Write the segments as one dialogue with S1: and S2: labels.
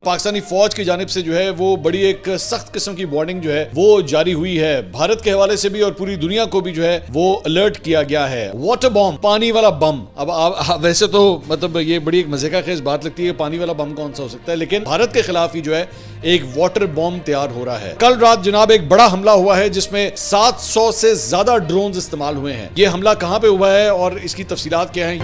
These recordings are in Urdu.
S1: پاکستانی فوج کی جانب سے جو ہے وہ بڑی ایک سخت قسم کی وارننگ جو ہے وہ جاری ہوئی ہے. بھارت کے حوالے سے بھی اور پوری دنیا کو بھی جو ہے وہ الرٹ کیا گیا ہے. واٹر بم، پانی والا بم. اب ویسے تو مطلب یہ بڑی ایک مزے کا خیز بات لگتی ہے، پانی والا بم کون سا ہو سکتا ہے، لیکن بھارت کے خلاف ہی جو ہے ایک واٹر بم تیار ہو رہا ہے. کل رات جناب ایک بڑا حملہ ہوا ہے جس میں 700 سے زیادہ ڈرونز استعمال ہوئے ہیں. یہ حملہ کہاں پہ ہوا ہے اور اس کی تفصیلات کیا ہیں؟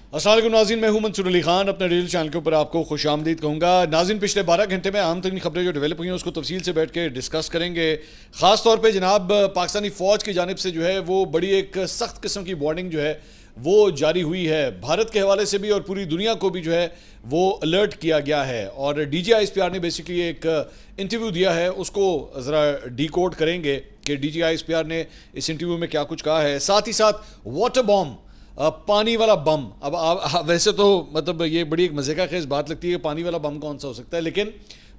S1: السلام علیکم ناظرین، میں ہوں منصور علی خان. اپنے ریل چینل کے اوپر آپ کو خوش آمدید کہوں گا. ناظرین، پچھلے 12 گھنٹے میں اہم ترین خبریں جو ڈیولپ ہوئی ہیں اس کو تفصیل سے بیٹھ کے ڈسکس کریں گے. خاص طور پہ جناب پاکستانی فوج کی جانب سے جو ہے وہ بڑی ایک سخت قسم کی وارننگ جو ہے وہ جاری ہوئی ہے. بھارت کے حوالے سے بھی اور پوری دنیا کو بھی جو ہے وہ الرٹ کیا گیا ہے. اور D G I S P R نے بیسیکلی ایک انٹرویو دیا ہے، اس کو ذرا ڈی کوڈ کریں گے کہ D G I S P R نے اس انٹرویو میں کیا کچھ کہا ہے. ساتھ ہی ساتھ واٹر بم، پانی والا بم. اب ویسے تو مطلب یہ بڑی ایک مزے کا خیز بات لگتی ہے، پانی والا بم کون سا ہو سکتا ہے، لیکن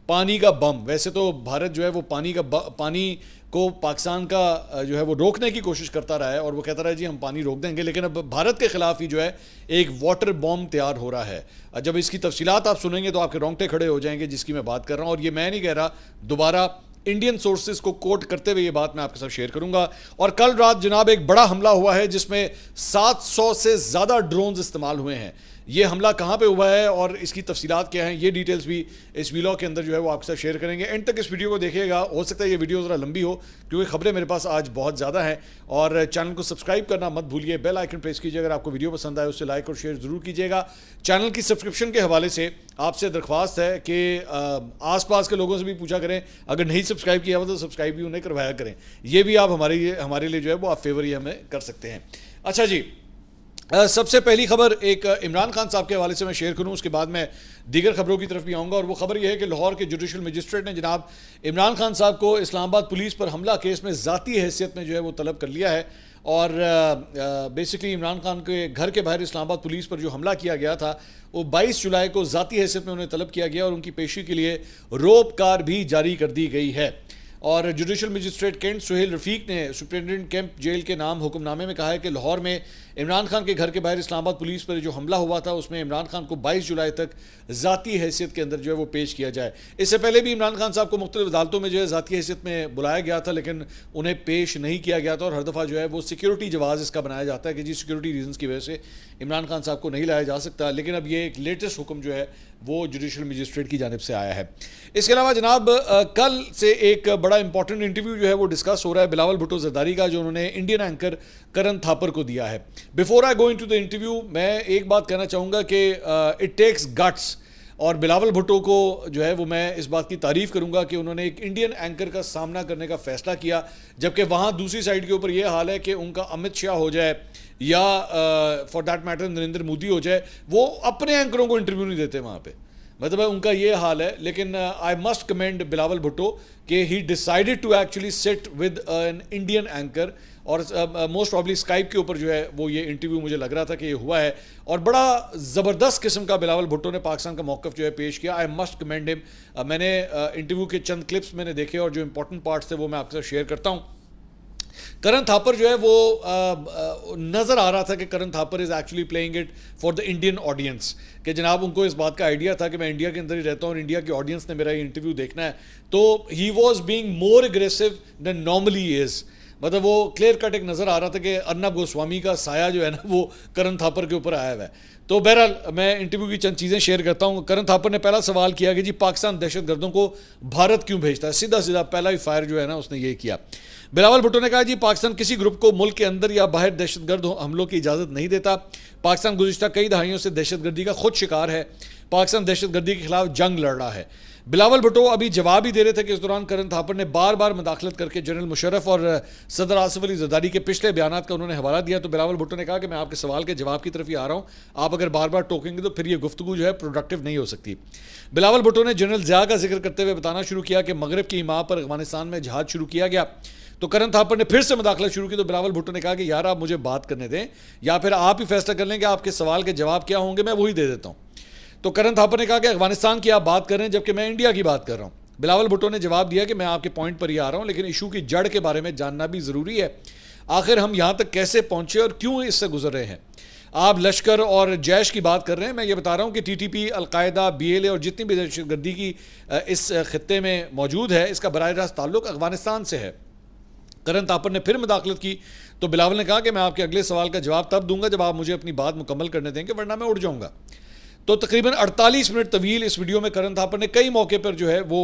S1: پانی کا بم. ویسے تو بھارت جو ہے وہ پانی کو پاکستان کا جو ہے وہ روکنے کی کوشش کرتا رہا ہے اور وہ کہتا رہا ہے جی ہم پانی روک دیں گے، لیکن اب بھارت کے خلاف ہی جو ہے ایک واٹر بم تیار ہو رہا ہے. جب اس کی تفصیلات آپ سنیں گے تو آپ کے رونگٹے کھڑے ہو جائیں گے جس کی میں بات کر رہا ہوں. اور یہ میں نہیں کہہ رہا، دوبارہ انڈین سورسز کو کوٹ کرتے ہوئے یہ بات میں آپ کے ساتھ شیئر کروں گا. اور کل رات جناب ایک بڑا حملہ ہوا ہے جس میں 700 سے زیادہ ڈرونز استعمال ہوئے ہیں. یہ حملہ کہاں پہ ہوا ہے اور اس کی تفصیلات کیا ہیں، یہ ڈیٹیلز بھی اس ویلاگ کے اندر جو ہے وہ آپ کے ساتھ شیئر کریں گے. اینڈ تک اس ویڈیو کو دیکھیے گا. ہو سکتا ہے یہ ویڈیو ذرا لمبی ہو کیونکہ خبریں میرے پاس آج بہت زیادہ ہیں. اور چینل کو سبسکرائب کرنا مت بھولیے، بیل آئیکن پریس کیجیے. اگر آپ کو ویڈیو پسند آئے اس سے لائک اور شیئر ضرور کیجیے گا. چینل کی سبسکرپشن کے حوالے سے آپ سے درخواست ہے کہ آس پاس کے لوگوں سے بھی پوچھا کریں، اگر نہیں سبسکرائب کیا ہوا تو سبسکرائب بھی انہیں کروایا کریں. یہ بھی آپ ہمارے لیے جو ہے وہ آپ فیور ہی ہمیں کر سکتے ہیں. اچھا جی، سب سے پہلی خبر ایک عمران خان صاحب کے حوالے سے میں شیئر کروں، اس کے بعد میں دیگر خبروں کی طرف بھی آؤں گا. اور وہ خبر یہ ہے کہ لاہور کے جوڈیشل مجسٹریٹ نے جناب عمران خان صاحب کو اسلام آباد پولیس پر حملہ کیس میں ذاتی حیثیت میں جو ہے وہ طلب کر لیا ہے. اور بیسیکلی عمران خان کے گھر کے باہر اسلام آباد پولیس پر جو حملہ کیا گیا تھا وہ 22 جولائی کو ذاتی حیثیت میں انہیں طلب کیا گیا اور ان کی پیشی کے لیے روپکار بھی جاری کر دی گئی ہے. اور جوڈیشل مجسٹریٹ کینٹ سہیل رفیق نے سپرنٹنڈنٹ کیمپ جیل کے نام حکم نامے میں کہا ہے کہ لاہور میں عمران خان کے گھر کے باہر اسلام آباد پولیس پر جو حملہ ہوا تھا اس میں عمران خان کو 22 جولائی تک ذاتی حیثیت کے اندر جو ہے وہ پیش کیا جائے. اس سے پہلے بھی عمران خان صاحب کو مختلف عدالتوں میں جو ہے ذاتی حیثیت میں بلایا گیا تھا لیکن انہیں پیش نہیں کیا گیا تھا. اور ہر دفعہ جو ہے وہ سیکیورٹی جواز اس کا بنایا جاتا ہے کہ جی سیکیورٹی ریزنز کی وجہ سے عمران خان صاحب کو نہیں لایا جا سکتا. لیکن اب یہ ایک لیٹسٹ حکم جو ہے وہ جوڈیشل مجسٹریٹ کی جانب سے آیا ہے. اس کے علاوہ جناب کل سے ایک بڑا امپورٹنٹ انٹرویو جو ہے وہ ڈسکس ہو رہا ہے بلاول بھٹو زرداری کا، جو انہوں نے انڈین اینکر کرن تھاپر کو دیا ہے. Before I go into the interview میں ایک بات کہنا چاہوں گا کہ اٹ ٹیکس گٹس. اور بلاول بھٹو کو جو ہے وہ میں اس بات کی تعریف کروں گا کہ انہوں نے ایک انڈین اینکر کا سامنا کرنے کا فیصلہ کیا، جبکہ وہاں دوسری سائڈ کے اوپر یہ حال ہے کہ ان کا امت شاہ ہو جائے یا for that matter Narendra Modi ہو جائے، وہ اپنے اینکروں کو انٹرویو نہیں دیتے وہاں پہ. مطلب ان کا یہ حال ہے. لیکن I must commend Bilawal Bhutto کہ he decided to actually sit with an Indian anchor. اور موسٹ پرابلی اسکائپ کے اوپر جو ہے وہ یہ انٹرویو مجھے لگ رہا تھا کہ یہ ہوا ہے اور بڑا زبردست قسم کا بلاول بھٹو نے پاکستان کا موقف جو ہے پیش کیا. آئی مسٹ کمینڈ ہم. میں نے انٹرویو کے چند کلپس میں نے دیکھے اور جو امپورٹنٹ پارٹس تھے وہ میں آپ کے ساتھ شیئر کرتا ہوں. کرن تھاپر جو ہے وہ نظر آ رہا تھا کہ Karan Thapar is actually playing it for the Indian audience, کہ جناب ان کو اس بات کا آئیڈیا تھا کہ میں انڈیا کے اندر ہی رہتا ہوں اور انڈیا کی آڈینس نے میرا یہ انٹرویو دیکھنا ہے. تو he was being more aggressive than normally is. مطلب وہ کلیئر کٹ ایک نظر آ رہا تھا کہ ارنب گوسوامی کا سایہ جو ہے نا وہ کرن تھاپر کے اوپر آیا ہوا ہے. تو بہرحال میں انٹرویو کی چند چیزیں شیئر کرتا ہوں. کرن تھاپر نے پہلا سوال کیا کہ جی پاکستان دہشت گردوں کو بھارت کیوں بھیجتا ہے. سیدھا پہلا ہی فائر جو ہے نا اس نے یہ کیا. بلاول بھٹو نے کہا جی پاکستان کسی گروپ کو ملک کے اندر یا باہر دہشت گرد حملوں کی اجازت نہیں دیتا. پاکستان گزشتہ کئی دہائیوں سے دہشت گردی کا خود شکار ہے. پاکستان دہشت گردی کے خلاف جنگ لڑ رہا ہے. بلاول بھٹو ابھی جواب ہی دے رہے تھے کہ اس دوران کرن تھاپر نے بار بار مداخلت کر کے جنرل مشرف اور صدر آصف علی زرداری کے پچھلے بیانات کا انہوں نے حوالہ دیا. تو بلاول بھٹو نے کہا کہ میں آپ کے سوال کے جواب کی طرف ہی آ رہا ہوں، آپ اگر بار بار ٹوکیں گے تو پھر یہ گفتگو جو ہے پروڈکٹیو نہیں ہو سکتی. بلاول بھٹو نے جنرل ضیاء کا ذکر کرتے ہوئے بتانا شروع کیا کہ مغرب کی حمایت پر افغانستان میں جہاد شروع کیا گیا. تو کرن تھاپر نے پھر سے مداخلت شروع کی. تو بلاول بھٹو نے کہا کہ یار آپ مجھے بات کرنے دیں یا پھر آپ ہی فیصلہ کر لیں کہ آپ کے سوال کے جواب کیا ہوں گے، میں وہی دے دیتا ہوں. تو کرن تھاپر نے کہا کہ افغانستان کی آپ بات کر رہے ہیں جبکہ میں انڈیا کی بات کر رہا ہوں. بلاول بھٹو نے جواب دیا کہ میں آپ کے پوائنٹ پر ہی آ رہا ہوں لیکن ایشو کی جڑ کے بارے میں جاننا بھی ضروری ہے. آخر ہم یہاں تک کیسے پہنچے اور کیوں اس سے گزر رہے ہیں. آپ لشکر اور جیش کی بات کر رہے ہیں، میں یہ بتا رہا ہوں کہ ٹی ٹی پی، القاعدہ، بی ایل اے اور جتنی بھی دہشت گردی کی اس خطے میں موجود ہے، اس کا براہ راست تعلق افغانستان سے ہے۔ کرن تھاپر نے پھر مداخلت کی تو بلاول نے کہا کہ میں آپ کے اگلے سوال کا جواب تب دوں گا جب آپ مجھے اپنی بات مکمل کرنے دیں گے، ورنہ میں اڑ جاؤں گا۔ تو تقریباً 48 منٹ طویل اس ویڈیو میں کرن تھاپر نے کئی موقع پر جو ہے وہ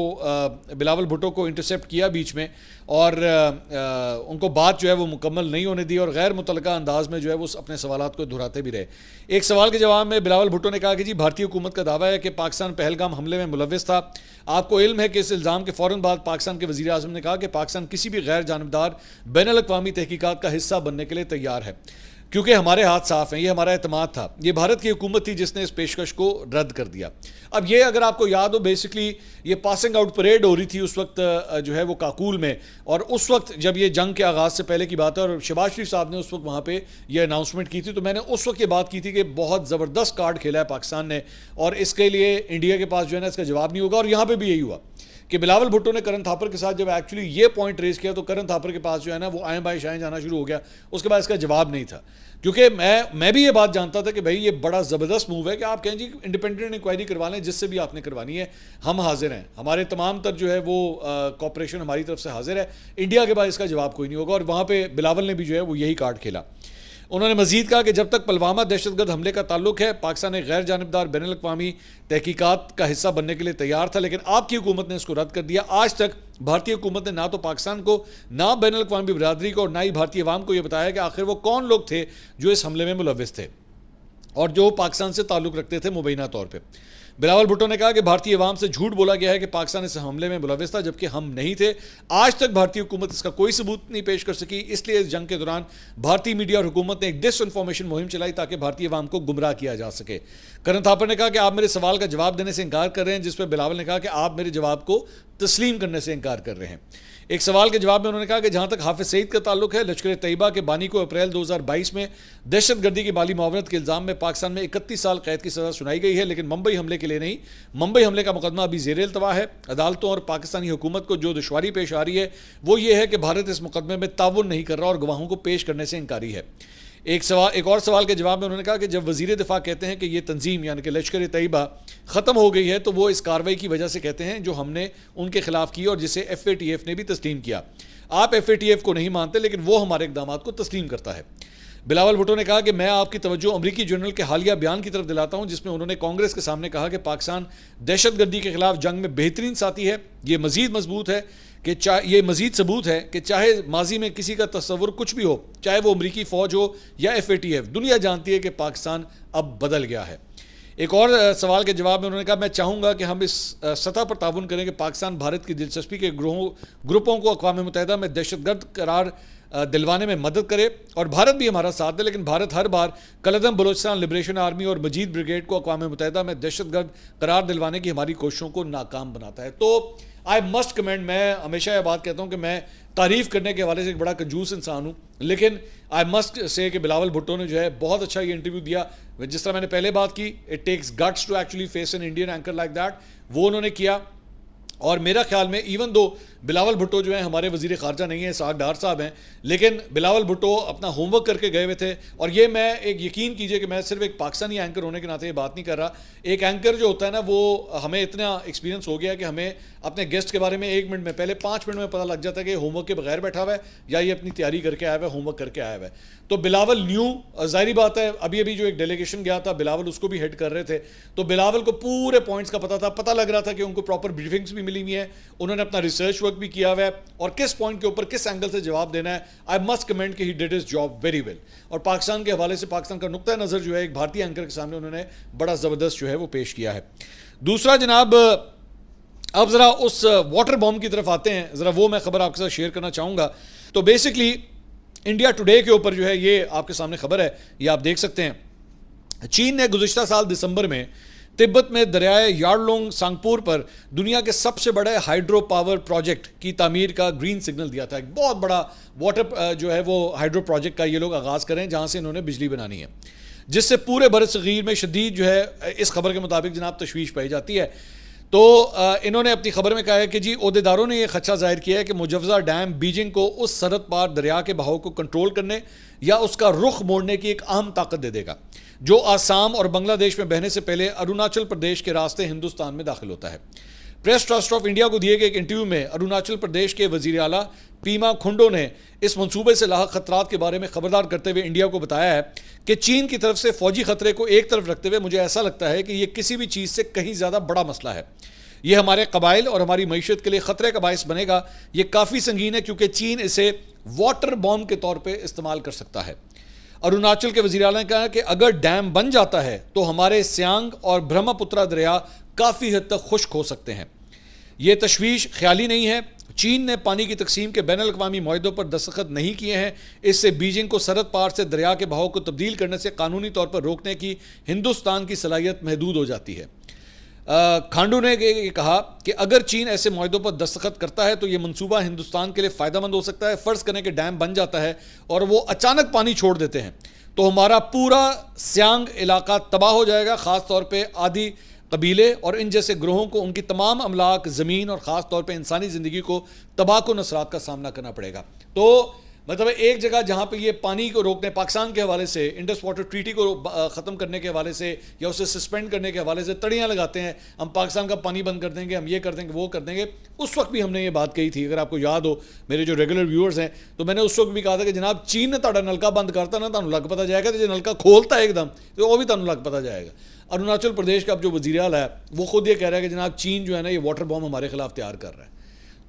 S1: بلاول بھٹو کو انٹرسیپٹ کیا بیچ میں، اور ان کو بات جو ہے وہ مکمل نہیں ہونے دی، اور غیر متعلقہ انداز میں جو ہے وہ اپنے سوالات کو دہراتے بھی رہے۔ ایک سوال کے جواب میں بلاول بھٹو نے کہا کہ جی بھارتی حکومت کا دعویٰ ہے کہ پاکستان پہلگام حملے میں ملوث تھا۔ آپ کو علم ہے کہ اس الزام کے فوراً بعد پاکستان کے وزیر اعظم نے کہا کہ پاکستان کسی بھی غیر جانبدار بین الاقوامی تحقیقات کا حصہ بننے کے لیے تیار ہے، کیونکہ ہمارے ہاتھ صاف ہیں، یہ ہمارا اعتماد تھا۔ یہ بھارت کی حکومت تھی جس نے اس پیشکش کو رد کر دیا۔ اب یہ اگر آپ کو یاد ہو، بیسکلی یہ پاسنگ آؤٹ پریڈ ہو رہی تھی اس وقت جو ہے وہ کاکول میں، اور اس وقت جب یہ جنگ کے آغاز سے پہلے کی بات ہے، اور شہباز شریف صاحب نے اس وقت وہاں پہ یہ اناؤنسمنٹ کی تھی، تو میں نے اس وقت یہ بات کی تھی کہ بہت زبردست کارڈ کھیلا ہے پاکستان نے، اور اس کے لیے انڈیا کے پاس جو ہے نا اس کا جواب نہیں ہوگا۔ اور یہاں پہ بھی یہی ہوا کہ بلاول بھٹو نے کرن تھاپر کے ساتھ جب ایکچولی یہ پوائنٹ ریز کیا تو کرن تھاپر کے پاس جو ہے نا وہ آئیں بائیں شائیں جانا شروع ہو گیا، اس کے بعد اس کا جواب نہیں تھا۔ کیونکہ میں بھی یہ بات جانتا تھا کہ بھائی یہ بڑا زبردست موو ہے کہ آپ کہیں جی انڈیپینڈنٹ انکوائری کروا لیں، جس سے بھی آپ نے کروانی ہے، ہم حاضر ہیں، ہمارے تمام تر جو ہے وہ کوپریشن ہماری طرف سے حاضر ہے، انڈیا کے بعد اس کا جواب کوئی نہیں ہوگا۔ اور وہاں پہ بلاول نے بھی جو ہے وہ یہی کارڈ کھیلا۔ انہوں نے مزید کہا کہ جب تک پلوامہ دہشت گرد حملے کا تعلق ہے، پاکستان ایک غیر جانبدار بین الاقوامی تحقیقات کا حصہ بننے کے لیے تیار تھا، لیکن آپ کی حکومت نے اس کو رد کر دیا۔ آج تک بھارتی حکومت نے نہ تو پاکستان کو، نہ بین الاقوامی برادری کو، اور نہ ہی بھارتی عوام کو یہ بتایا کہ آخر وہ کون لوگ تھے جو اس حملے میں ملوث تھے اور جو پاکستان سے تعلق رکھتے تھے مبینہ طور پہ۔ بلاول بھٹو نے کہا کہ بھارتی عوام سے جھوٹ بولا گیا ہے کہ پاکستان اس حملے میں ملوث تھا، جبکہ ہم نہیں تھے۔ آج تک بھارتی حکومت اس کا کوئی ثبوت نہیں پیش کر سکی، اس لیے اس جنگ کے دوران بھارتی میڈیا اور حکومت نے ایک ڈس انفارمیشن مہم چلائی تاکہ بھارتی عوام کو گمراہ کیا جا سکے۔ کرن تھاپر نے کہا کہ آپ میرے سوال کا جواب دینے سے انکار کر رہے ہیں، جس پہ بلاول نے کہا کہ آپ میرے جواب کو تسلیم کرنے سے انکار کر رہے ہیں۔ ایک سوال کے جواب میں انہوں نے کہا کہ جہاں تک حافظ سعید کا تعلق ہے، لشکر طیبہ کے بانی کو اپریل 2022 میں دہشت گردی کی مالی معاونت کے الزام میں پاکستان میں 31 سال قید کی سزا سنائی گئی ہے، لیکن ممبئی حملے کے لیے نہیں۔ ممبئی حملے کا مقدمہ ابھی زیر التوا ہے۔ عدالتوں اور پاکستانی حکومت کو جو دشواری پیش آ رہی ہے وہ یہ ہے کہ بھارت اس مقدمے میں تعاون نہیں کر رہا اور گواہوں کو پیش کرنے سے انکاری ہے۔ ایک اور سوال کے جواب میں انہوں نے کہا کہ جب وزیر دفاع کہتے ہیں کہ یہ تنظیم یعنی کہ لشکر طیبہ ختم ہو گئی ہے تو وہ اس کارروائی کی وجہ سے کہتے ہیں جو ہم نے ان کے خلاف کی اور جسے ایف اے ٹی ایف نے بھی تسلیم کیا۔ آپ ایف اے ٹی ایف کو نہیں مانتے، لیکن وہ ہمارے اقدامات کو تسلیم کرتا ہے۔ بلاول بھٹو نے کہا کہ میں آپ کی توجہ امریکی جنرل کے حالیہ بیان کی طرف دلاتا ہوں، جس میں انہوں نے کانگریس کے سامنے کہا کہ پاکستان دہشت گردی کے خلاف جنگ میں بہترین ساتھی ہے۔ یہ مزید ثبوت ہے کہ چاہے ماضی میں کسی کا تصور کچھ بھی ہو، چاہے وہ امریکی فوج ہو یا ایف اے ٹی ایف، دنیا جانتی ہے کہ پاکستان اب بدل گیا ہے۔ ایک اور سوال کے جواب میں انہوں نے کہا میں چاہوں گا کہ ہم اس سطح پر تعاون کریں کہ پاکستان بھارت کی دلچسپی کے گروپوں کو اقوام متحدہ میں دہشت گرد قرار دلوانے میں مدد کرے، اور بھارت بھی ہمارا ساتھ دے، لیکن بھارت ہر بار کلدم بلوچستان لبریشن آرمی اور مجید بریگیڈ کو اقوام متحدہ میں دہشت گرد قرار دلوانے کی ہماری کوششوں کو ناکام بناتا ہے۔ تو آئی مسٹ کمنٹ، میں ہمیشہ یہ بات کہتا ہوں کہ میں تعریف کرنے کے حوالے سے ایک بڑا کنجوس انسان ہوں، لیکن آئی مسٹ سے کہ بلاول بھٹو نے جو ہے بہت اچھا یہ انٹرویو دیا۔ جس طرح میں نے پہلے بات کی، it takes guts to actually face an Indian anchor like that, وہ انہوں نے کیا۔ اور میرا خیال میں ایون دو بلاول بھٹو جو ہیں ہمارے وزیر خارجہ نہیں ہیں، اسحاق ڈار صاحب ہیں، لیکن بلاول بھٹو اپنا ہوم ورک کر کے گئے ہوئے تھے۔ اور یہ میں ایک یقین کیجئے کہ میں صرف ایک پاکستانی اینکر ہونے کے ناطے یہ بات نہیں کر رہا، ایک اینکر جو ہوتا ہے نا وہ ہمیں اتنا ایکسپیرینس ہو گیا کہ ہمیں اپنے گیسٹ کے بارے میں 1 منٹ میں پہلے 5 منٹ میں پتہ لگ جاتا ہے کہ ہوم ورک کے بغیر بیٹھا ہوا ہے یا یہ اپنی تیاری کر کے آیا ہوا ہے، ہوم ورک کر کے آیا ہوا ہے۔ تو بلاول نیو، ظاہری بات ہے ابھی جو ایک ڈیلیگیشن گیا تھا بلاول اس کو بھی ہیڈ کر رہے تھے، تو بلاول کو پورے پوائنٹس کا پتہ تھا، پتہ لگ رہا تھا کہ ان کو پراپر بریفنگس بھی ملی ہوئی ہیں، انہوں نے اپنا ریسرچ ورک بھی کیا ہوا ہے اور کس پوائنٹ کے اوپر کس اینگل سے جواب دینا ہے۔ آئی مسٹ کمنٹ کہ he did his job very well, اور پاکستان کے حوالے سے پاکستان کا نقطہ نظر جو ہے ایک بھارتی اینکر کے سامنے انہوں نے بڑا زبردست جو ہے وہ پیش کیا ہے۔ دوسرا جناب، اب ذرا اس واٹر بام کی طرف آتے ہیں، ذرا وہ میں خبر آپ کے ساتھ شیئر کرنا چاہوں گا۔ تو بیسکلی انڈیا ٹوڈے کے اوپر جو ہے یہ آپ کے سامنے خبر ہے، یہ آپ دیکھ سکتے ہیں۔ چین نے گزشتہ سال دسمبر میں تبت میں دریائے یارلونگ سانگپور پر دنیا کے سب سے بڑے ہائیڈرو پاور پروجیکٹ کی تعمیر کا گرین سگنل دیا تھا۔ ایک بہت بڑا واٹر جو ہے وہ ہائیڈرو پروجیکٹ کا یہ لوگ آغاز کریں جہاں سے انہوں نے بجلی بنانی ہے، جس سے پورے بر صغیر میں شدید جو ہے اس خبر کے مطابق جناب تشویش پائی جاتی ہے۔ تو انہوں نے اپنی خبر میں کہا ہے کہ جی عہدیداروں نے یہ خدشہ ظاہر کیا ہے کہ مجوزہ ڈیم بیجنگ کو اس سرحد پار دریا کے بہاؤ کو کنٹرول کرنے یا اس کا رخ موڑنے کی ایک اہم طاقت دے دے گا جو آسام اور بنگلہ دیش میں بہنے سے پہلے اروناچل پردیش کے راستے ہندوستان میں داخل ہوتا ہے۔ پریس ٹرسٹ آف انڈیا کو دیے گئے ایک انٹرویو میں اروناچل پردیش کے وزیر اعلیٰ پیما کھنڈو نے اس منصوبے سے لاحق خطرات کے بارے میں خبردار کرتے ہوئے انڈیا کو بتایا ہے کہ چین کی طرف سے فوجی خطرے کو ایک طرف رکھتے ہوئے مجھے ایسا لگتا ہے کہ یہ کسی بھی چیز سے کہیں زیادہ بڑا مسئلہ ہے، یہ ہمارے قبائل اور ہماری معیشت کے لیے خطرے کا باعث بنے گا، یہ کافی سنگین ہے کیونکہ چین اسے واٹر بوم کے طور پہ استعمال کر سکتا ہے۔ اروناچل کے وزیر اعلیٰ نے کہا کہ اگر ڈیم بن جاتا ہے تو ہمارے سیانگ اور برہما پترا دریا کافی حد تک خشک ہو سکتے ہیں۔ یہ تشویش خیالی نہیں ہے، چین نے پانی کی تقسیم کے بین الاقوامی معاہدوں پر دستخط نہیں کیے ہیں، اس سے بیجنگ کو سرحد پار سے دریا کے بہاؤ کو تبدیل کرنے سے قانونی طور پر روکنے کی ہندوستان کی صلاحیت محدود ہو جاتی ہے۔ کھانڈو نے یہ کہا کہ اگر چین ایسے معاہدوں پر دستخط کرتا ہے تو یہ منصوبہ ہندوستان کے لیے فائدہ مند ہو سکتا ہے۔ فرض کریں کہ ڈیم بن جاتا ہے اور وہ اچانک پانی چھوڑ دیتے ہیں تو ہمارا پورا سیانگ علاقہ تباہ ہو جائے گا، خاص طور پہ آدی قبیلے اور ان جیسے گروہوں کو ان کی تمام املاک، زمین اور خاص طور پہ انسانی زندگی کو تباہ و نصرات کا سامنا کرنا پڑے گا۔ تو مطلب ایک جگہ جہاں پہ یہ پانی کو روکنے پاکستان کے حوالے سے انڈس واٹر ٹریٹی کو ختم کرنے کے حوالے سے یا اسے سسپینڈ کرنے کے حوالے سے تڑیاں لگاتے ہیں، ہم پاکستان کا پانی بند کر دیں گے، ہم یہ کر دیں گے، وہ کر دیں گے۔ اس وقت بھی ہم نے یہ بات کہی تھی، اگر آپ کو یاد ہو میرے جو ریگولر ویورز ہیں، تو میں نے اس وقت بھی کہا تھا کہ جناب چین نے تہاڈا نلکا بند کرتا نا تانوں لگ پتا جائے گا، تو جو نلکا کھولتا ہے ایک دم تو وہ بھی تانوں لگ پتا جائے گا۔ اروناچل پردیش کا اب جو وزیر اعلیٰ ہے وہ خود یہ کہہ رہا ہے کہ جناب چین جو ہے نا یہ واٹر بوم ہمارے خلاف تیار کر رہا ہے۔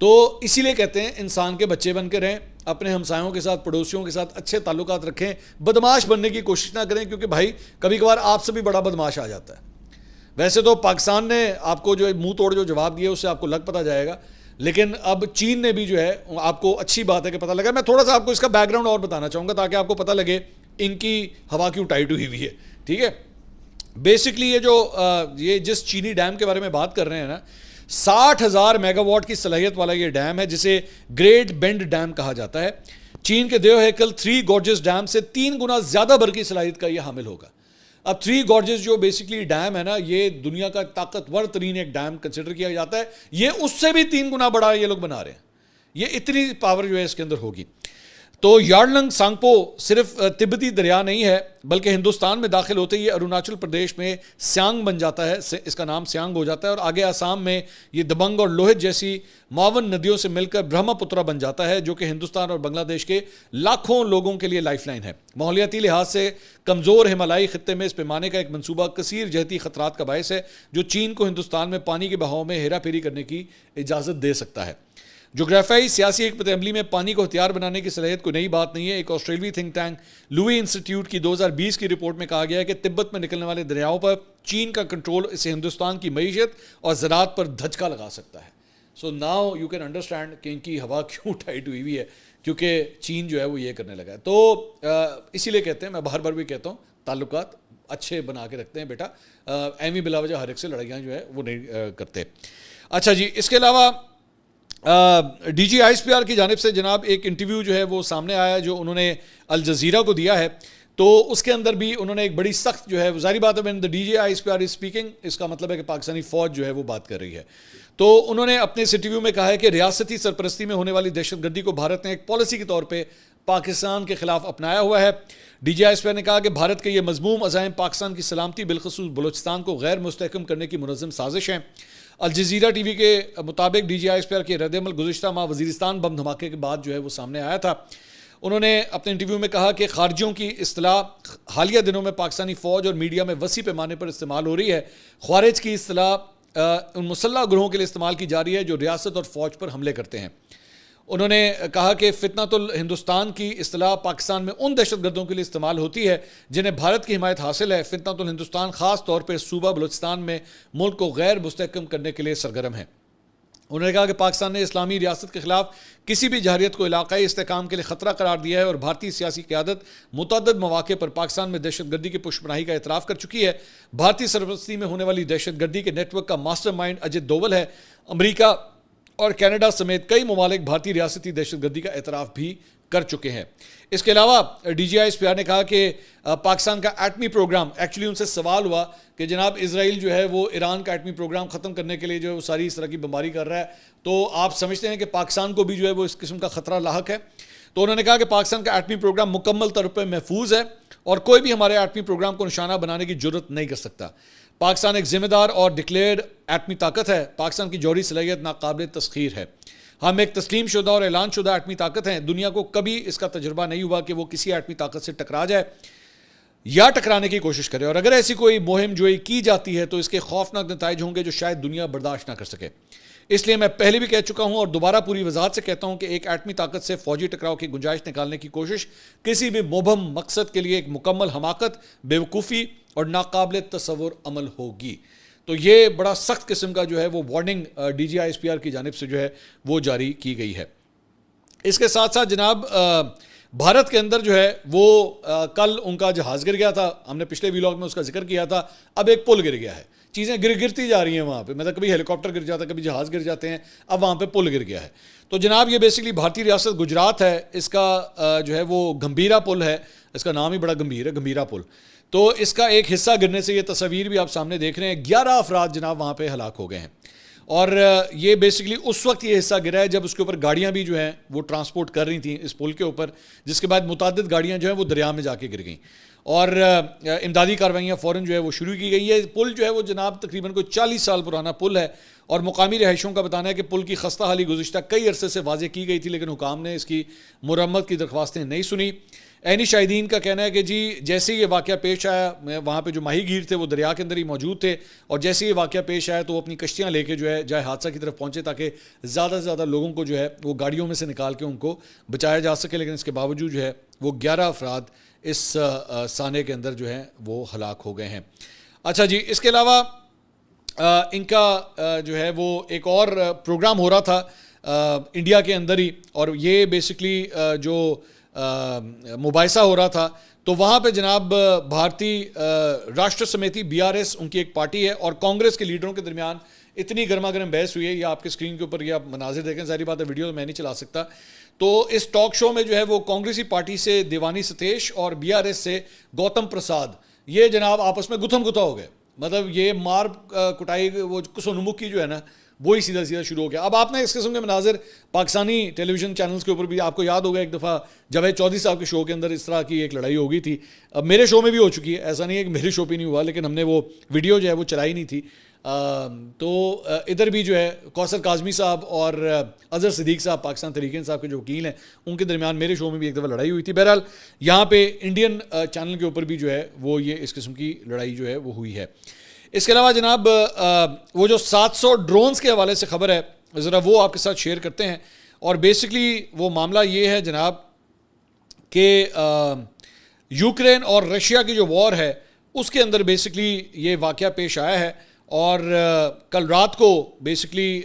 S1: تو اسی لیے کہتے ہیں انسان کے بچے بن کے رہیں، اپنے ہمسایوں کے ساتھ، پڑوسیوں کے ساتھ اچھے تعلقات رکھیں، بدماش بننے کی کوشش نہ کریں، کیونکہ بھائی کبھی کبھار آپ سے بھی بڑا بدماش آ جاتا ہے۔ ویسے تو پاکستان نے آپ کو جو منہ توڑ جو جواب دیا اس سے آپ کو لگ پتہ جائے گا، لیکن اب چین نے بھی جو ہے آپ کو اچھی بات ہے کہ پتہ لگا۔ میں تھوڑا سا آپ کو اس کا بیک گراؤنڈ اور بتانا چاہوں گا تاکہ آپ کو پتہ لگے ان کی ہوا کیوں ٹائٹ ہوئی ہے، ٹھیک ہے۔ بیسکلی یہ جس چینی ڈیم کے بارے میں بات کر رہے ہیں نا، 60,000 میگا واٹ کی صلاحیت والا یہ ڈیم ہے جسے گریٹ بینڈ ڈیم کہا جاتا ہے۔ چین کے دیو ہیکل 3 گارجز ڈیم سے 3 گنا زیادہ برقی صلاحیت کا یہ حامل ہوگا۔ اب 3 گارجز جو بیسکلی ڈیم ہے نا، یہ دنیا کا طاقتور ترین ایک ڈیم کنسیڈر کیا جاتا ہے، یہ اس سے بھی 3 گنا بڑا یہ لوگ بنا رہے ہیں، یہ اتنی پاور جو ہے اس کے اندر ہوگی۔ تو یارلنگ سانگپو صرف تبتی دریا نہیں ہے بلکہ ہندوستان میں داخل ہوتے ہی اروناچل پردیش میں سیانگ بن جاتا ہے، اس کا نام سیانگ ہو جاتا ہے، اور آگے آسام میں یہ دبنگ اور لوہت جیسی معاون ندیوں سے مل کر برہما پترا بن جاتا ہے، جو کہ ہندوستان اور بنگلہ دیش کے لاکھوں لوگوں کے لیے لائف لائن ہے۔ ماحولیاتی لحاظ سے کمزور ہمالیائی خطے میں اس پیمانے کا ایک منصوبہ کثیر جہتی خطرات کا باعث ہے جو چین کو ہندوستان میں پانی کے بہاؤ میں ہیرا پھیری کرنے کی اجازت دے سکتا ہے۔ جغرافیائی سیاسی حکمت عملی میں پانی کو ہتھیار بنانے کی صلاحیت کوئی نئی بات نہیں ہے۔ ایک آسٹریلوی تھنک ٹینک لوئی انسٹیٹیوٹ کی 2020 کی رپورٹ میں کہا گیا ہے کہ تبت میں نکلنے والے دریاؤں پر چین کا کنٹرول اسے ہندوستان کی معیشت اور زراعت پر دھچکا لگا سکتا ہے۔ So now you can understand کہ ان کی ہوا کیوں ٹائٹ ہوئی ہے، کیونکہ چین جو ہے وہ یہ کرنے لگا ہے۔ تو اسی لیے کہتے ہیں، میں بار بار بھی کہتا ہوں، تعلقات اچھے بنا کے رکھتے ہیں بیٹا، ایویں بلا وجہ ہر ایک سے لڑائیاں جو ہے وہ نہیں کرتے۔ اچھا جی، اس کے علاوہ D G I S P R کی جانب سے جناب ایک انٹرویو جو ہے وہ سامنے آیا جو انہوں نے الجزیرہ کو دیا ہے، تو اس کے اندر بھی انہوں نے ایک بڑی سخت جو ہے، ظاہری بات ہے when the DJI S P R is speaking, اس کا مطلب ہے کہ پاکستانی فوج جو ہے وہ بات کر رہی ہے۔ تو انہوں نے اپنے اس انٹرویو میں کہا ہے کہ ریاستی سرپرستی میں ہونے والی دہشت گردی کو بھارت نے ایک پالیسی کے طور پہ پاکستان کے خلاف اپنایا ہوا ہے۔ D G I S P R نے کہا کہ بھارت کے یہ مذموم عزائم پاکستان کی سلامتی بالخصوص بلوچستان کو غیر مستحکم کرنے کی منظم سازش ہیں۔ الجزیرہ ٹی وی کے مطابق D G I S P R کے رد عمل گزشتہ ماہ وزیرستان بم دھماکے کے بعد جو ہے وہ سامنے آیا تھا۔ انہوں نے اپنے انٹرویو میں کہا کہ خارجیوں کی اصطلاح حالیہ دنوں میں پاکستانی فوج اور میڈیا میں وسیع پیمانے پر استعمال ہو رہی ہے۔ خوارج کی اصطلاح ان مسلح گروہوں کے لیے استعمال کی جا رہی ہے جو ریاست اور فوج پر حملے کرتے ہیں۔ انہوں نے کہا کہ فتنۃ الہندوستان کی اصطلاح پاکستان میں ان دہشت گردوں کے لیے استعمال ہوتی ہے جنہیں بھارت کی حمایت حاصل ہے۔ فتنۃ الہندوستان خاص طور پر صوبہ بلوچستان میں ملک کو غیر مستحکم کرنے کے لیے سرگرم ہے۔ انہوں نے کہا کہ پاکستان نے اسلامی ریاست کے خلاف کسی بھی جارحیت کو علاقائی استحکام کے لیے خطرہ قرار دیا ہے اور بھارتی سیاسی قیادت متعدد مواقع پر پاکستان میں دہشت گردی کی پشت پناہی کا اعتراف کر چکی ہے۔ بھارتی سرپرستی میں ہونے والی دہشت گردی کے نیٹ ورک کا ماسٹر مائنڈ اجت دوول ہے۔ امریکہ اور کینیڈا سمیت کئی ممالک بھارتی ریاستی دہشت گردی کا اعتراف بھی کر چکے ہیں. اس کے علاوہ D G I S P R نے کہا کہ پاکستان کا ایٹمی پروگرام، ایکچولی ان سے سوال ہوا کہ جناب اسرائیل جو ہے وہ ایران کا ایٹمی پروگرام ختم کرنے کے لیے جو ہے وہ ساری اس طرح کی بمباری کر رہا ہے، تو آپ سمجھتے ہیں کہ پاکستان کو بھی جو ہے وہ اس قسم کا خطرہ لاحق ہے؟ تو انہوں نے کہا کہ پاکستان کا ایٹمی پروگرام مکمل طور پر محفوظ ہے اور کوئی بھی ہمارے ایٹمی پروگرام کو نشانہ بنانے کی جرت نہیں کر سکتا. پاکستان ایک ذمہ دار اور ڈکلیئرڈ ایٹمی طاقت ہے. پاکستان کی جوہری صلاحیت ناقابل تسخیر ہے. ہم ایک تسلیم شدہ اور اعلان شدہ ایٹمی طاقت ہیں. دنیا کو کبھی اس کا تجربہ نہیں ہوا کہ وہ کسی ایٹمی طاقت سے ٹکرا جائے یا ٹکرانے کی کوشش کرے، اور اگر ایسی کوئی مہم جوئی کی جاتی ہے تو اس کے خوفناک نتائج ہوں گے جو شاید دنیا برداشت نہ کر سکے. اس لیے میں پہلے بھی کہہ چکا ہوں اور دوبارہ پوری وضاحت سے کہتا ہوں کہ ایک ایٹمی طاقت سے فوجی ٹکراؤ کی گنجائش نکالنے کی کوشش کسی بھی مبہم مقصد کے لیے ایک مکمل حماقت، بیوقوفی اور ناقابل تصور عمل ہوگی. تو یہ بڑا سخت قسم کا جو ہے وہ warning D G I S P R کی جانب سے جو ہے وہ جاری کی گئی ہے. اس کے ساتھ ساتھ جناب بھارت کے اندر جو ہے وہ کل ان کا جہاز گر گیا تھا. ہم نے پچھلے ویلاگ میں اس کا ذکر کیا تھا. اب ایک پل گر گیا ہے. چیزیں گرتی جا رہی ہیں وہاں پہ، مطلب کبھی ہیلی کاپٹر گر جاتا ہے، کبھی جہاز گر جاتے ہیں، اب وہاں پہ پل گر گیا ہے. تو جناب یہ بیسکلی بھارتی ریاست گجرات ہے، اس کا جو ہے وہ گمبھیرا پل ہے. اس کا نام ہی بڑا گمبھیر ہے، گمبھیرا پل. تو اس کا ایک حصہ گرنے سے، یہ تصاویر بھی آپ سامنے دیکھ رہے ہیں، 11 افراد جناب وہاں پہ ہلاک ہو گئے ہیں. اور یہ بیسکلی اس وقت یہ حصہ گرا ہے جب اس کے اوپر گاڑیاں بھی جو ہیں وہ ٹرانسپورٹ کر رہی تھیں اس پل کے اوپر، جس کے بعد متعدد گاڑیاں جو ہیں وہ دریا میں جا کے گر گئیں اور امدادی کارروائیاں فوراً جو ہے وہ شروع کی گئی ہے. پل جو ہے وہ جناب تقریباً کوئی 40 سال پرانا پل ہے اور مقامی رہائشیوں کا بتانا ہے کہ پل کی خستہ حالی گزشتہ کئی عرصے سے واضح کی گئی تھی، لیکن حکام نے اس کی مرمت کی درخواستیں نہیں سنی. عینی شاہدین کا کہنا ہے کہ جی جیسے یہ واقعہ پیش آیا، وہاں پہ جو ماہی گیر تھے وہ دریا کے اندر ہی موجود تھے، اور جیسے یہ واقعہ پیش آیا تو وہ اپنی کشتیاں لے کے جو ہے جائے حادثہ کی طرف پہنچے تاکہ زیادہ سے زیادہ لوگوں کو جو ہے وہ گاڑیوں میں سے نکال کے ان کو بچایا جا سکے. لیکن اس کے باوجود جو ہے وہ 11 افراد اس سانے کے اندر جو ہیں وہ ہلاک ہو گئے ہیں. اچھا جی، اس کے علاوہ ان کا جو ہے وہ ایک اور پروگرام ہو رہا تھا انڈیا کے اندر ہی، اور یہ بیسکلی جو مباحثہ ہو رہا تھا تو وہاں پہ جناب بھارتی راشٹر سمیتی BRS ان کی ایک پارٹی ہے اور کانگریس کے لیڈروں کے درمیان اتنی گرما گرم بحث ہوئی ہے. یہ آپ کے اسکرین کے اوپر یہ آپ مناظر دیکھیں، ظاہری بات ہے ویڈیو تو میں نہیں چلا سکتا. تو اس ٹاک شو میں جو ہے وہ کانگریسی پارٹی سے دیوانی ستیش اور BRS سے گوتم پرساد، یہ جناب آپس میں گتھم گتھا ہو گئے. مطلب یہ مار کٹائی وہ کسونمک کی جو ہے نا وہی سیدھا شروع ہو گیا. اب آپ نے اس قسم کے مناظر پاکستانی ٹیلی ویژن چینلز کے اوپر بھی آپ کو یاد ہوگا، ایک دفعہ جاوید چودھری صاحب کے شو کے اندر اس طرح کی ایک لڑائی ہو گئی تھی. اب میرے شو میں بھی ہو چکی ہے، ایسا نہیں ہے کہ میرے شو پہ نہیں ہوا، لیکن ہم نے وہ ویڈیو جو ہے وہ چلائی نہیں تھی. تو ادھر بھی جو ہے کوثر کاظمی صاحب اور اظہر صدیق صاحب پاکستان تحریک انصاف کے جو وکیل ہیں ان کے درمیان میرے شو میں بھی ایک دفعہ لڑائی ہوئی تھی. بہرحال یہاں پہ انڈین چینل کے اوپر بھی جو ہے وہ یہ اس قسم کی لڑائی جو ہے وہ ہوئی ہے. اس کے علاوہ جناب وہ جو 700 ڈرونز کے حوالے سے خبر ہے ذرا وہ آپ کے ساتھ شیئر کرتے ہیں. اور بیسکلی وہ معاملہ یہ ہے جناب کہ یوکرین اور رشیا کی جو وار ہے اس کے اندر بیسکلی یہ واقعہ پیش آیا ہے. اور کل رات کو بیسکلی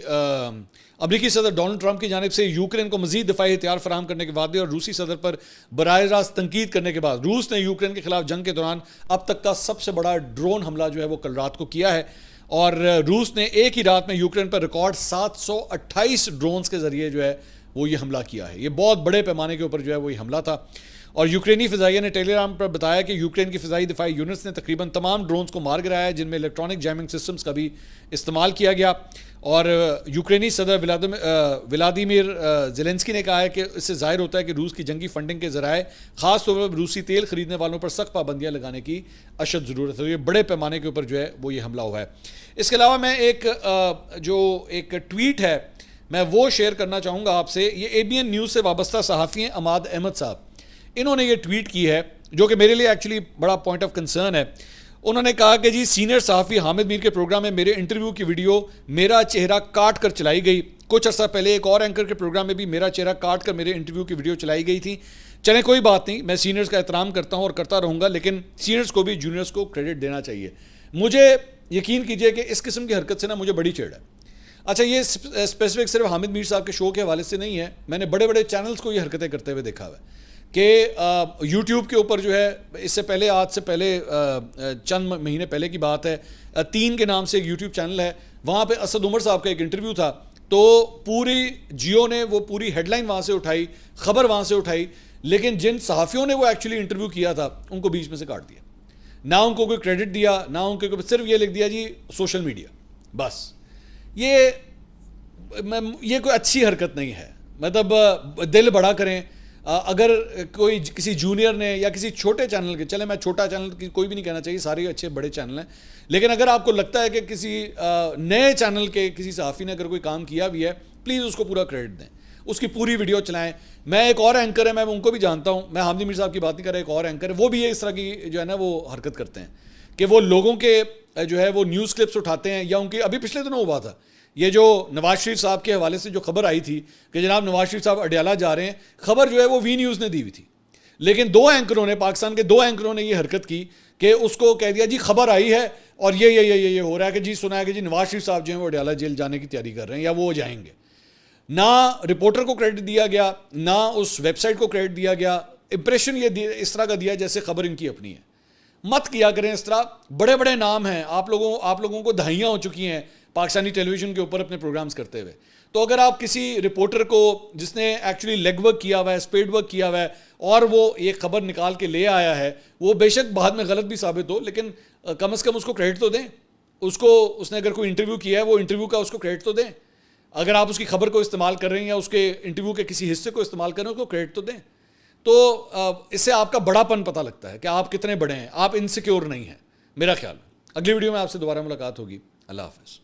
S1: امریکی صدر ڈونلڈ ٹرمپ کی جانب سے یوکرین کو مزید دفاعی ہتھیار فراہم کرنے کے وعدے اور روسی صدر پر براہ راست تنقید کرنے کے بعد روس نے یوکرین کے خلاف جنگ کے دوران اب تک کا سب سے بڑا ڈرون حملہ جو ہے وہ کل رات کو کیا ہے. اور روس نے ایک ہی رات میں یوکرین پر ریکارڈ 728 ڈرونز کے ذریعے جو ہے وہ یہ حملہ کیا ہے. یہ بہت بڑے پیمانے کے اوپر جو ہے وہ یہ حملہ تھا. اور یوکرینی فضائیہ نے ٹیلی گرام پر بتایا کہ یوکرین کی فضائی دفاعی یونٹس نے تقریباً تمام ڈرونز کو مار گرایا ہے، جن میں الیکٹرانک جیمنگ سسٹمز کا بھی استعمال کیا گیا. اور یوکرینی صدر ولادیمیر زیلنسکی نے کہا ہے کہ اس سے ظاہر ہوتا ہے کہ روس کی جنگی فنڈنگ کے ذرائع خاص طور پر روسی تیل خریدنے والوں پر سخت پابندیاں لگانے کی اشد ضرورت ہے. یہ بڑے پیمانے کے اوپر جو ہے وہ یہ حملہ ہوا ہے. اس کے علاوہ میں ایک ٹویٹ ہے میں وہ شیئر کرنا چاہوں گا آپ سے. یہ ABN نیوز سے وابستہ صحافی ہیں عماد احمد صاحب، انہوں نے یہ ٹویٹ کی ہے جو کہ میرے لیے ایکچولی بڑا پوائنٹ آف کنسرن ہے. انہوں نے کہا کہ جی سینئر صحافی حامد میر کے پروگرام میں میرے انٹرویو کی ویڈیو میرا چہرہ کاٹ کر چلائی گئی. کچھ عرصہ پہلے ایک اور اینکر کے پروگرام میں بھی میرا چہرہ کاٹ کر میرے انٹرویو کی ویڈیو چلائی گئی تھی. چلیں کوئی بات نہیں، میں سینئرز کا احترام کرتا ہوں اور کرتا رہوں گا، لیکن سینئرز کو بھی جونیئرز کو کریڈٹ دینا چاہیے. مجھے یقین کیجئے کہ اس قسم کی حرکت سے نا مجھے بڑی چڑ ہے. اچھا یہ اسپیسیفک صرف حامد میر صاحب کے شو کے حوالے سے نہیں ہے، میں نے بڑے بڑے چینلز کو یہ حرکتیں کرتے ہوئے دیکھا ہوا ہے کہ یوٹیوب کے اوپر جو ہے اس سے پہلے آج سے پہلے چند مہینے پہلے کی بات ہے 3 کے نام سے ایک یوٹیوب چینل ہے، وہاں پہ اسد عمر صاحب کا ایک انٹرویو تھا. تو پوری جیو نے وہ پوری ہیڈ لائن وہاں سے اٹھائی, خبر وہاں سے اٹھائی, لیکن جن صحافیوں نے وہ ایکچولی انٹرویو کیا تھا ان کو بیچ میں سے کاٹ دیا, نہ ان کو کوئی کریڈٹ دیا, نہ ان کو صرف یہ لکھ دیا جی سوشل میڈیا. بس یہ کوئی اچھی حرکت نہیں ہے. مطلب دل بڑا کریں. اگر کوئی کسی جونیئر نے یا کسی چھوٹے چینل کے, چلے میں چھوٹا چینل کی کوئی بھی نہیں کہنا چاہیے, سارے اچھے بڑے چینل ہیں, لیکن اگر آپ کو لگتا ہے کہ کسی نئے چینل کے کسی صحافی نے اگر کوئی کام کیا بھی ہے, پلیز اس کو پورا کریڈٹ دیں, اس کی پوری ویڈیو چلائیں. میں ایک اور اینکر ہے, میں ان کو بھی جانتا ہوں, میں حامدی میر صاحب کی بات نہیں کر رہا, ایک اور اینکر ہے, وہ بھی یہ اس طرح کی جو ہے نا وہ حرکت کرتے ہیں کہ وہ لوگوں کے جو ہے وہ نیوز کلپس اٹھاتے ہیں, یا ان کی ابھی پچھلے دنوں ہوا تھا یہ جو نواز شریف صاحب کے حوالے سے جو خبر آئی تھی کہ جناب نواز شریف صاحب اڈیالہ جا رہے ہیں, خبر جو ہے وہ وی نیوز نے دی ہوئی تھی, لیکن دو اینکروں نے, پاکستان کے دو اینکروں نے یہ حرکت کی کہ اس کو کہہ دیا جی خبر آئی ہے اور یہ ہو رہا ہے کہ جی سنا ہے کہ جی نواز شریف صاحب جو ہیں وہ اڈیالہ جیل جانے کی تیاری کر رہے ہیں یا وہ جائیں گے. نہ رپورٹر کو کریڈٹ دیا گیا, نہ اس ویب سائٹ کو کریڈٹ دیا گیا, امپریشن یہ اس طرح کا دیا جیسے خبر ان کی اپنی ہے. مت کیا کریں اس طرح. بڑے بڑے نام ہیں, آپ لوگوں کو دہائیاں ہو چکی ہیں پاکستانی ٹیلی ویژن کے اوپر اپنے پروگرامز کرتے ہوئے. تو اگر آپ کسی رپورٹر کو جس نے ایکچولی لیگ ورک کیا ہوا ہے, اسپیڈ ورک کیا ہوا ہے, اور وہ ایک خبر نکال کے لے آیا ہے, وہ بے شک بعد میں غلط بھی ثابت ہو, لیکن کم از کم اس کو کریڈٹ تو دیں. اس نے اگر کوئی انٹرویو کیا ہے, وہ انٹرویو کا اس کو کریڈٹ تو دیں. اگر آپ اس کی خبر کو استعمال کر رہے ہیں یا اس کے انٹرویو کے کسی حصے کو استعمال کر رہے ہیں, اس کو کریڈٹ تو دیں. تو اس سے آپ کا بڑا پن پتہ لگتا ہے کہ آپ کتنے بڑے ہیں, آپ انسیکیور نہیں ہیں, میرا خیال ہے. اگلی ویڈیو میں آپ سے دوبارہ ملاقات ہوگی. اللہ حافظ.